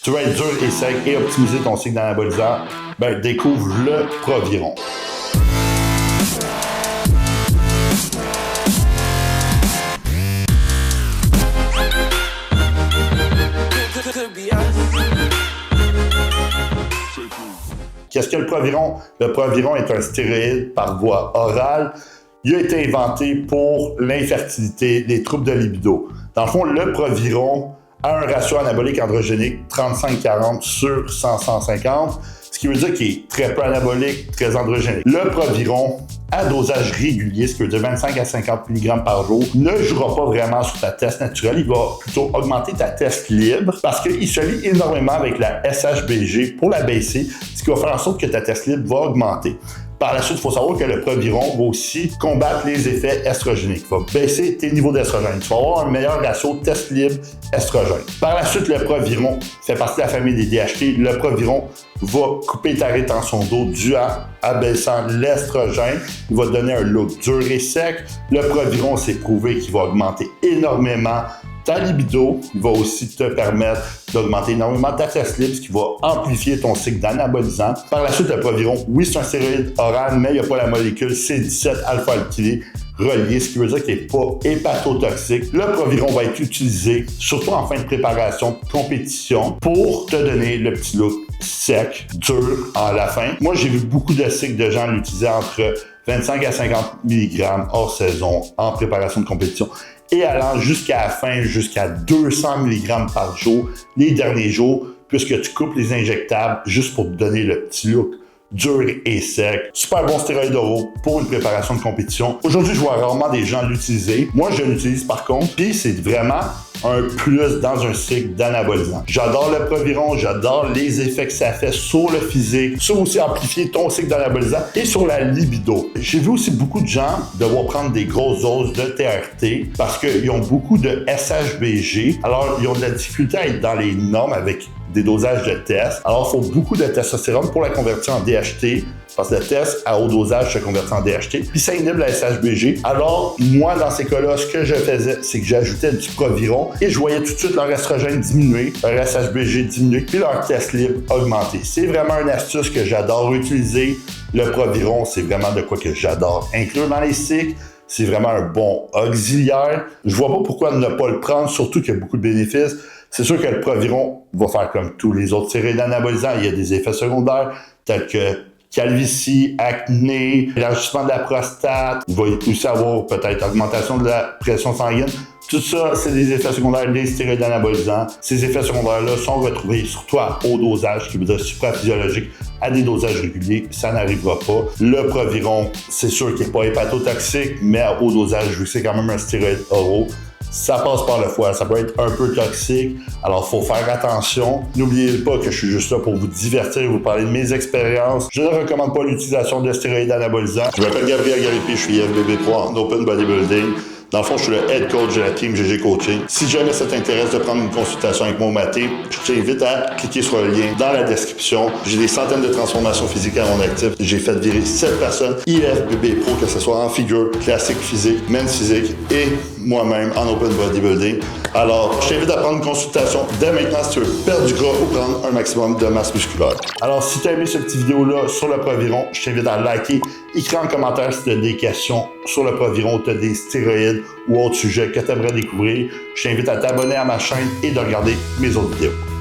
Tu veux être dur et sec et optimiser ton cycle d'anabolisant? Ben, découvre le Proviron. Qu'est-ce que le Proviron? Le Proviron est un stéroïde par voie orale. Il a été inventé pour l'infertilité, les troubles de libido. Dans le fond, le Proviron a un ratio anabolique androgénique 35-40 sur 100-150, ce qui veut dire qu'il est très peu anabolique, très androgénique. Le Proviron, à dosage régulier, ce qui veut dire 25 à 50 mg par jour, ne jouera pas vraiment sur ta test naturelle, il va plutôt augmenter ta test libre parce qu'il se lie énormément avec la SHBG pour la baisser, ce qui va faire en sorte que ta test libre va augmenter. Par la suite, il faut savoir que le Proviron va aussi combattre les effets estrogéniques. Il va baisser tes niveaux d'estrogène. Tu vas avoir un meilleur ratio test libre estrogène. Par la suite, le Proviron fait partie de la famille des DHT. Le Proviron va couper ta rétention d'eau due à abaissant l'estrogène. Il va te donner un look dur et sec. Le Proviron, c'est prouvé qu'il va augmenter énormément ta libido. Il va aussi te permettre d'augmenter énormément ta test libre, ce qui va amplifier ton cycle d'anabolisant. Par la suite, le Proviron, oui, c'est un stéroïde oral, mais il n'y a pas la molécule C17-alpha-alkylée reliée, ce qui veut dire qu'il n'est pas hépatotoxique. Le Proviron va être utilisé, surtout en fin de préparation de compétition, pour te donner le petit look sec, dur à la fin. Moi, j'ai vu beaucoup de cycles de gens l'utiliser entre 25 à 50 mg hors saison en préparation de compétition et allant jusqu'à la fin, jusqu'à 200 mg par jour les derniers jours, puisque tu coupes les injectables juste pour te donner le petit look dur et sec. Super bon stéroïde oraux pour une préparation de compétition. Aujourd'hui, je vois rarement des gens l'utiliser. Moi, je l'utilise par contre, puis c'est vraiment un plus dans un cycle d'anabolisant. J'adore le Proviron, j'adore les effets que ça fait sur le physique, sur aussi amplifier ton cycle d'anabolisant et sur la libido. J'ai vu aussi beaucoup de gens devoir prendre des grosses doses de TRT parce qu'ils ont beaucoup de SHBG. Alors, ils ont de la difficulté à être dans les normes avec des dosages de test. Alors, il faut beaucoup de testostérone pour la convertir en DHT, parce que le test à haut dosage se convertit en DHT, puis ça inhibe la SHBG. Alors, moi, dans ces cas-là, ce que je faisais, c'est que j'ajoutais du Proviron et je voyais tout de suite leur estrogène diminuer, leur SHBG diminuer, puis leur test libre augmenter. C'est vraiment une astuce que j'adore utiliser. Le Proviron, c'est vraiment de quoi que j'adore inclure dans les cycles. C'est vraiment un bon auxiliaire. Je vois pas pourquoi ne pas le prendre, surtout qu'il y a beaucoup de bénéfices. C'est sûr que le Proviron va faire comme tous les autres stéroïdes anabolisants. Il y a des effets secondaires tels que calvitie, acné, élargissement de la prostate. Il va aussi avoir peut-être augmentation de la pression sanguine. Tout ça, c'est des effets secondaires des stéroïdes anabolisants. Ces effets secondaires-là sont retrouvés surtout à haut dosage, qui veut dire supraphysiologique, à des dosages réguliers. Ça n'arrivera pas. Le Proviron, c'est sûr qu'il n'est pas hépatotoxique, mais à haut dosage, vu que c'est quand même un stéroïde oral, ça passe par le foie, ça peut être un peu toxique, alors il faut faire attention. N'oubliez pas que je suis juste là pour vous divertir, vous parler de mes expériences. Je ne recommande pas l'utilisation de stéroïdes anabolisants. Je m'appelle Gabriel Garipi, je suis FBB Pro en Open Bodybuilding. Dans le fond, je suis le head coach de la team GG Coaching. Si jamais ça t'intéresse de prendre une consultation avec moi au maté, je t'invite à cliquer sur le lien dans la description. J'ai des centaines de transformations physiques à mon actif. J'ai fait virer 7 personnes IFBB Pro, que ce soit en figure, classique physique, men's physique et moi-même en Open Bodybuilding. Alors, je t'invite à prendre une consultation dès maintenant si tu veux perdre du gras ou prendre un maximum de masse musculaire. Alors, si tu as aimé cette petite vidéo-là sur le Proviron, je t'invite à liker, écrire en commentaire si tu as des questions sur le Proviron, tu as des stéroïdes ou autres sujets que tu aimerais découvrir. Je t'invite à t'abonner à ma chaîne et de regarder mes autres vidéos.